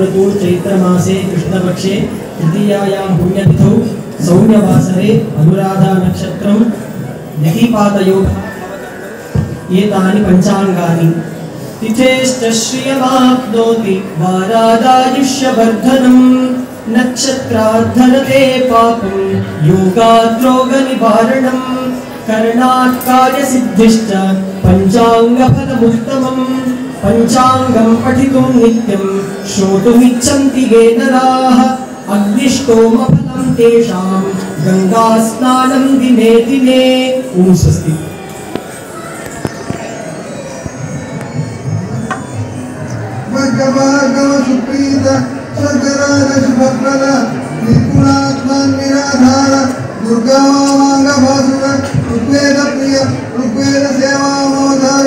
ऋतु चैत्रमासे कृष्णपक्षे तृतीयायां पुण्यतिथौ सौम्यवासरे अनुराधा नक्षत्रं यहिपातयोगः एतानि पञ्चाङ्गानि तिथेश्च श्रियमाप्नोति वारादायुष्यवर्धनम् नक्षत्राद्धरते पापं योगात् रोगनिवारणम् करणात् कार्यसिद्धिश्च पञ्चाङ्गफलमुत्तमम् पञ्चाङ्गं पठितुं नित्यं श्रोतुमिच्छन्ति ये नराः अग्निष्टोमफलं तेषां गङ्गास्नानं दिने दिने। ॐ स्वस्ति। सुप्रीत सद्गराज शुभप्रद निपुणात्मनिराधार दुर्गामांगभासुर ऋग्वेद प्रिय ऋग्वेद सेवामोधार।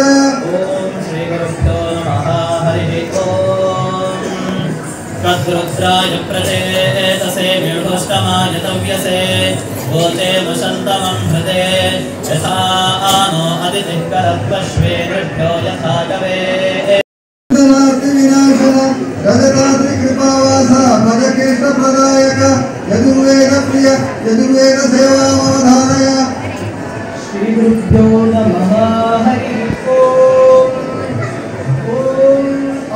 ओम श्री गुरुभ्यो नमः। हरिः ओम। तद्रुद्राय प्रचेतसे मेढोष्टमाय तव्यसे भूते वसन्तमं हृदे यथा आनो अदितिः करत्वश्वेभ्यो यथा कवे रजताद्रि कृपावासा भजकेष्ट प्रदायक यजुर्वेद प्रिय यजुर्वेद सेवामवधारय। श्री गुरुभ्यो नमः। हरिः ओम। ओम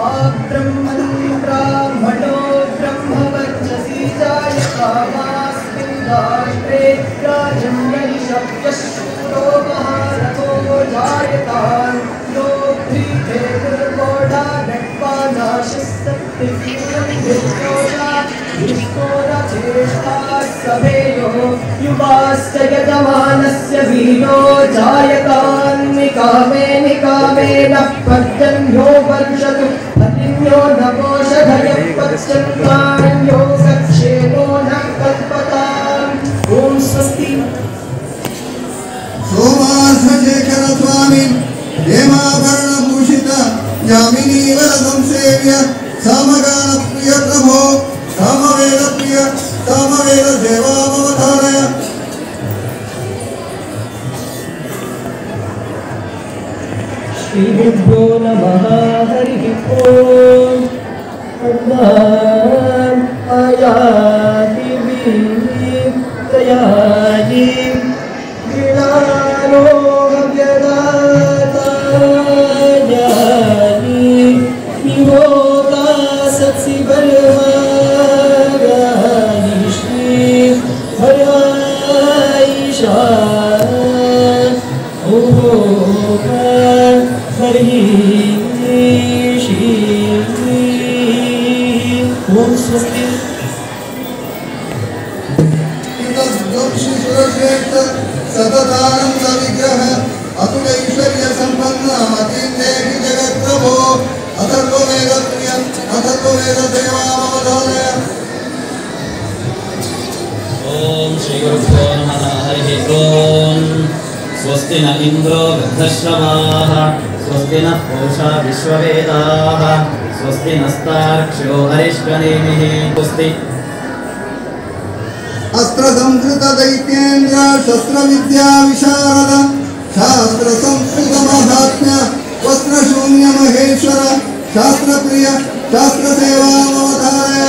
आब्रह्मन् ब्राह्मणो ब्रह्मवर्चसी जायतामास्मिन् राष्ट्रे राजं यशव्यशूरो महारथो जायतान् लोभ्रीते दुर्गोढा युवाश्च यजमानस्य वीरो जायतान् निकामे निकामे नः पर्जन्यो वर्षतु अतिन्यो नवोषधयः पच्यन्तान्यो सक्षेमो न कल्पताम्। ॐ स्वस्ति। सोमाश्वशेखर स्वामी हेमाभरणभूषित यामिनीवर संसेव्य सामगान प्रिय प्रभो सामवेद प्रिय सामवेद सेवामवधारय। श्री गुरुभ्यो नमः। हरिः ओम। आयाति विद्यायि गिलानो व्यदातायानि निहोता सत्सि बलवानि श्री हराईशा ओम स्वस्ति। सततानंद विग्रह अतुलैश्वर्य संपन्न अतीन्द्रेहि जगत्प्रभो अथर्ववेद प्रिय अथर्ववेद सेवामवधारय। ओम श्री गुरुभ्यो नमः। हरिः ओम। स्वस्ति न इंद्रो वृद्धश्रवाः स्वस्ति नः पूषा विश्ववेदाः स्वस्ति नस्तार्क्ष्यो अरिष्टनेमिः। स्वस्ति। अस्त्र संस्कृत दैत्येन्द्र शस्त्र विद्या विशारद शास्त्र संस्कृत महात्म्य वस्त्र शून्य महेश्वर शास्त्र प्रिय शास्त्र सेवामवधारय।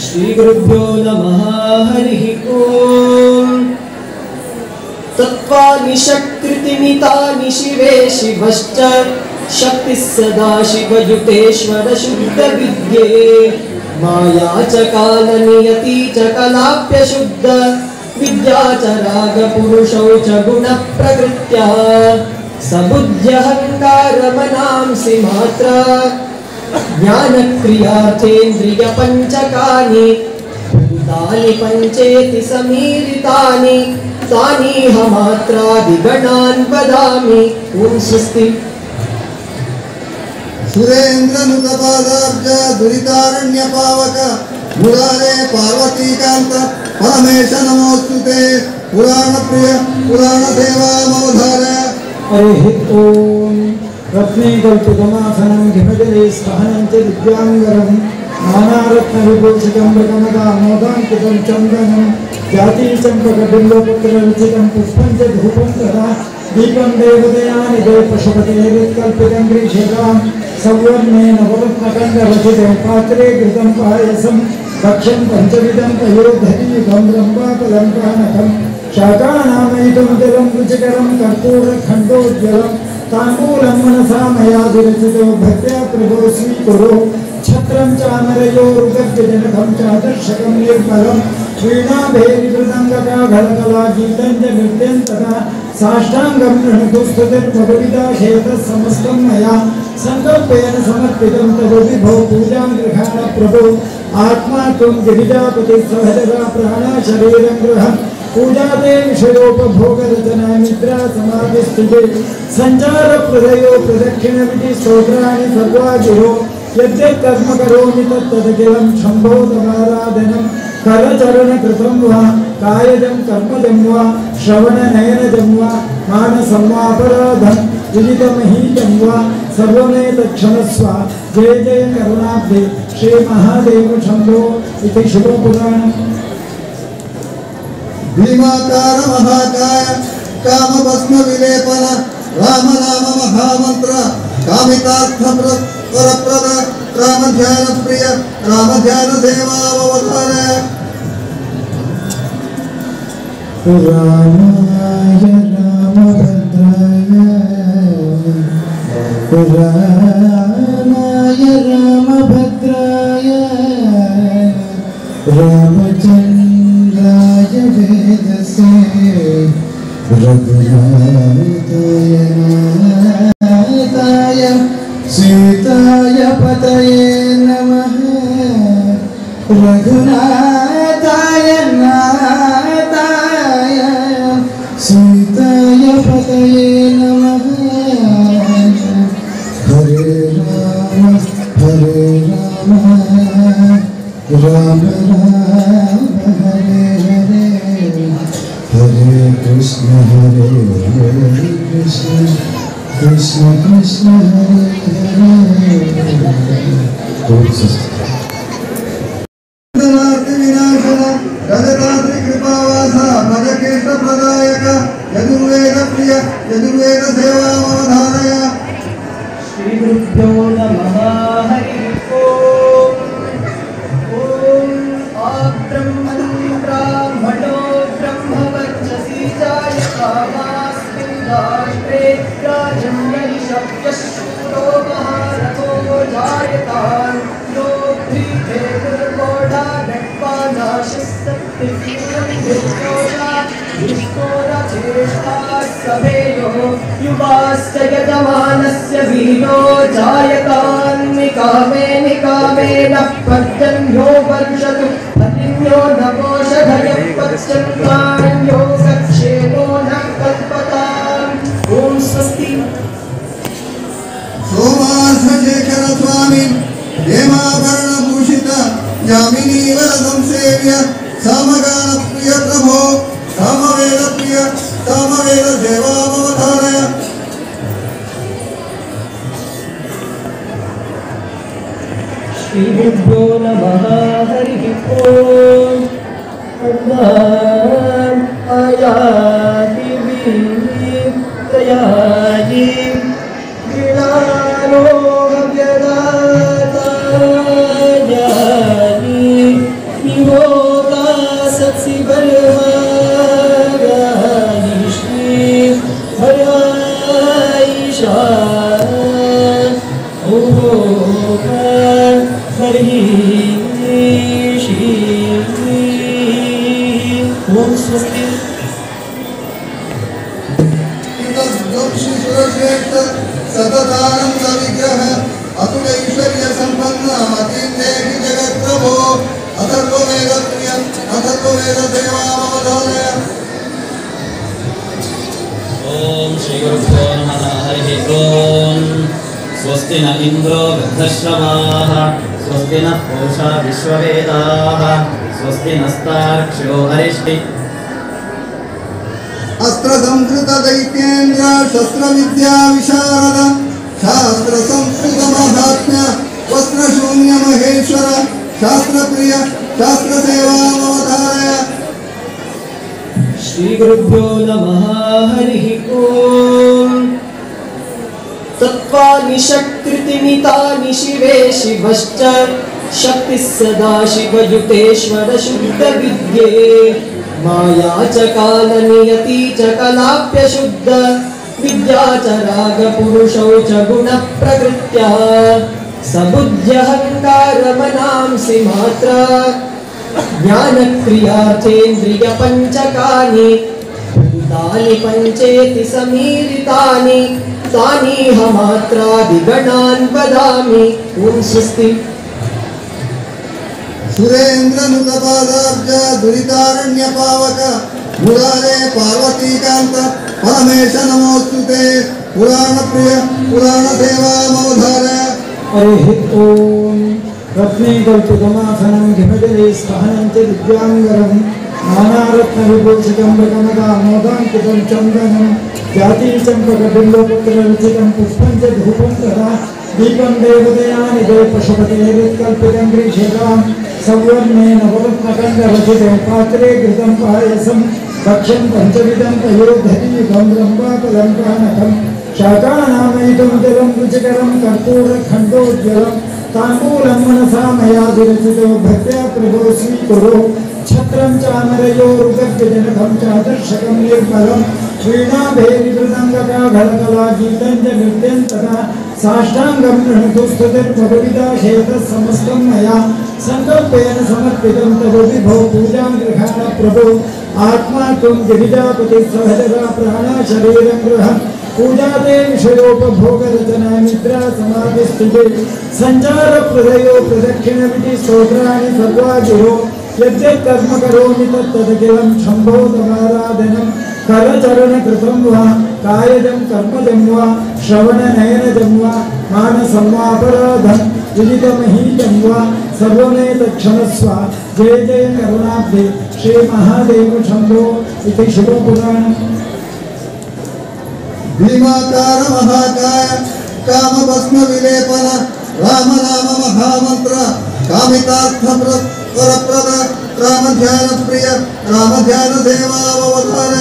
श्री गुरुभ्यो नमः। हरिः ओम। तत्त्वानि षट्कृतिमितानि शिवे शिवश्च शक्तिः सदा शिवयुतेश्वर शुद्ध विद्ये माया च कालनियति च कलाप्यशुद्ध विद्या च रागपुरुषौ च गुणप्रकृत्या सबुद्ध्यहङ्कारमनांसि मात्रा ज्ञानक्रियार्थेन्द्रियपञ्चकानि भूतानि पञ्चेति समीरितानि तानीह मात्रादिगणान् वदामि। ॐ स्वस्ति। सुरेन्द्र नुतपादाब्ज दुरितारण्य पावक मुरारे पार्वतीकांत परमेश नमोस्तुते पुराण प्रिय पुराण सेवामवधारय। हरिः ओम। रत्नैकल्पितमासनं हिमजले स्थहनं च दिव्याङ्गरं नानारत्नविभूषितं मृगमदामोदाङ्कितं चन्दनं जातीचम्पकबिल्वपुत्ररचितं पुष्पं च धूपं तदा दीपं देवदयानि दे पशुपतेर्यत्कल्पितं ग्रीषितां सवर्णेन वरत्नकण्डरचिते पात्रे घृतं पायसं भक्ष्यं पञ्चविधं पयोधरीयुतं ब्रह्माफलं पानकं शाकानामयितं जलं रुचिकरं कर्पूरखण्डोज्ज्वलं ताम्बूलं मनसा मया विरचितो भक्त्या प्रभो स्वीकुरु छत्रं चामरयोरुदग्धजनकं चादर्शकं निर्मलं वीणाभेरिमृदङ्गकाघलकला गीतं च नृत्यं तथा साष्टाङ्गं प्रणतुस्तुतिर्भवविदा शेतः समस्तं मया सङ्कल्पेन समर्पितं तदुविभो पूजां गृहाण प्रभो आत्मा त्वं गिरिजापतिः सहजरा प्राणा शरीरं गृहम् पूजाते विषयोपभोगरचना निद्रा समाधिस्थिते सञ्चारप्रदयो प्रदक्षिणविधि स्तोत्राणि सर्वागिरो यद्यत् कर्म करोमि तत्तदखिलं शम्भो तवाराधनं करचरणकृतं वा कायजं कर्मजं वा श्रवणनयनजं वा मानसं वापराधं विदितमहीतं वा सर्वमेतत्क्षमस्व जय जय करुणाब्धे श्रीमहादेव शम्भो इति शिवपुराणम् भीमाकार महाकाय कामभस्म विलेपन राम नाम महामंत्र कामितार्थ वरप्रद राम ध्यान प्रिय राम ध्यान सेवावतार रामाय रामभद्राय रामाय रामभद्राय रामचन्द्राय वेदसे रघुनाथाय नाथाय सीताय पतये नमः रघुनाथाय नाथाय सीताय पतये नमः हरे राम राम राम हरे हरे हरे कृष्ण कृष्ण कृष्ण हरे विनाशन रजताद्रि कृपावास भजकेश प्रदायक यजुर्वेद प्रिय यजुर्वेद सेवावधारय श्री गुरुभ्यो नमः हरि ओम ब्राह्मणो ब्रह्मवर्चसी जायतास्मिन् राष्ट्रे राजं यशस्यशूरो महारथो जायतान् यो भीते दुर्गोढा सभेयो युवाश्च यजमानस्य वीरो जायतान् निकामे निकामेन पर्जन्यो वर्षतु फलिन्यो नवोषधयः पच्यन्तान्यो सक्षेमो न कल्पताम् ॐ स्वस्ति सोमासशेखर स्वामी हेमाभरणभूषित यामिनी वरदं सेव्य सामगान प्रिय प्रभो सामवेद प्रिय सामवेद सेवावतारय श्री गुरुभ्यो नमः हरि ओम आयाति वित्रयायि गिलानो व्यदातायानि निहोता सत्सि बलहारायि श्री हरायिषा सततानंद विग्रह अतुल ऐश्वर्य संपन्न अतीन्द्रेहि जगत प्रभो अथर्ववेद प्रिय अथर्ववेद सेवावधारय ओम श्री गुरुभ्यो नमः हरि ओम स्वस्ति न इंद्रो वृद्धश्रवाः स्वस्ति नः पूषा विश्ववेदाः स्वस्ति नस्तार्क्ष्यो अरिष्टि अस्त्र संस्कृत दैत्येन्द्र शस्त्र विद्या विशारद शास्त्र संस्कृत महात्म्य वस्त्र शून्य महेश्वर शास्त्र प्रिय शास्त्र सेवावतारय श्री गुरुभ्यो नमः हरि ओम तत्त्वानि षट्कृतिमितानि शिवे शिवश्च शक्तिः सदा शिवयुतेश्वर शुद्धविद्ये माया च कालनियति च कलाप्यशुद्ध विद्या च रागपुरुषौ च गुणप्रकृत्या सबुद्ध्यहङ्कारमनांसि मात्रा ज्ञानक्रियार्थेन्द्रियपञ्चकानि भूतानि पञ्चेति समीरितानि तानीह मात्रादिगणान् वदामि। ॐ स्वस्ति। सुरेन्द्रनुतपादाब्ज दुरितारण्यपावक मुरारे पार्वतीकान्त परमेश नमोस्तुते। पुराणप्रिय पुराणसेवामवधार। हरिः ॐ। रत्ने कल्पितमासनं हिमजले स्थहनं च दिव्याङ्गरं नानारत्नविभूषितं मृगमदामोदाङ्कितं चन्दनं जातीचम्पकबिल्वपुत्ररचितं पुष्पं च धूपं तदा दीपं देवदयानि दे पशुपतेरित्कल्पितं ग्रीषितां सवर्णेन वरत्नकण्डरचिते पात्रे घृतं पायसं भक्ष्यं पञ्चविधं तयोधरीयुगं ब्रह्माफलं पानकं शाकानामयुतं जलं रुचिकरं कर्पूरखण्डोज्ज्वलं ताम्बूलं मनसा मया विरचितो भक्त्या प्रभो स्वीकुरु। छत्रं चामरयोरुदग्धजनकं चादर्शकं निर्मलं वीणाभेरिमृदङ्गकाघलकलागीतं च नृत्यं तदा साष्टाङ्गं प्रणतुस्तुतिर्भगविदा शेतः समस्तं मया सङ्कल्पेन समर्पितं तव विभो पूजां गृहाण प्रभो। आत्मा त्वं गिरिजापतिः सहजरा प्राणा शरीरं गृहम् पूजाते विषयोपभोगरचना निद्रा समाधिस्थिते सञ्चारप्रदयो प्रदक्षिणमिति स्तोत्राणि सर्वागिरो यद्यत् कर्म करोमि तत्तदखिलं शम्भो तवाराधनं करचरणकृतं वा कायजं कर्मजं वा श्रवणनयनजं वा मानसं वापराधं विदितमहीतं वा सर्वमेतत्क्षमस्व। जय जय करुणाब्धे श्रीमहादेव शम्भो इति शिवपुराणम्। भीमाकार महाकाय कामभस्म विलेपन राम नाम महामंत्र कामितार्थ वरप्रद राम ध्यान प्रिय राम ध्यान सेवावतार।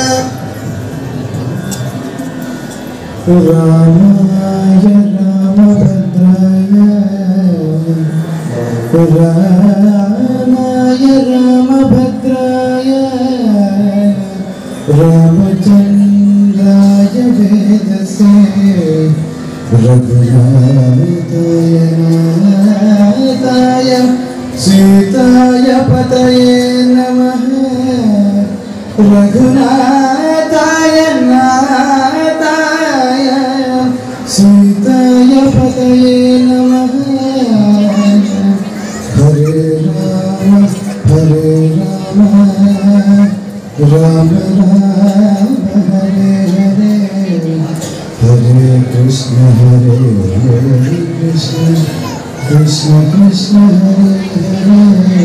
पुराणाय रामभद्राय पुराणाय रामभद्राय रामचन्द्राय वेदसे रघुनाथाय नाथाय सीताय पतये नमः। रघुनाथाय नाथाय सीताय पतये नमः। हरे राम राम राम हरे हरे हरे कृष्ण कृष्ण कृष्ण हरे हरे।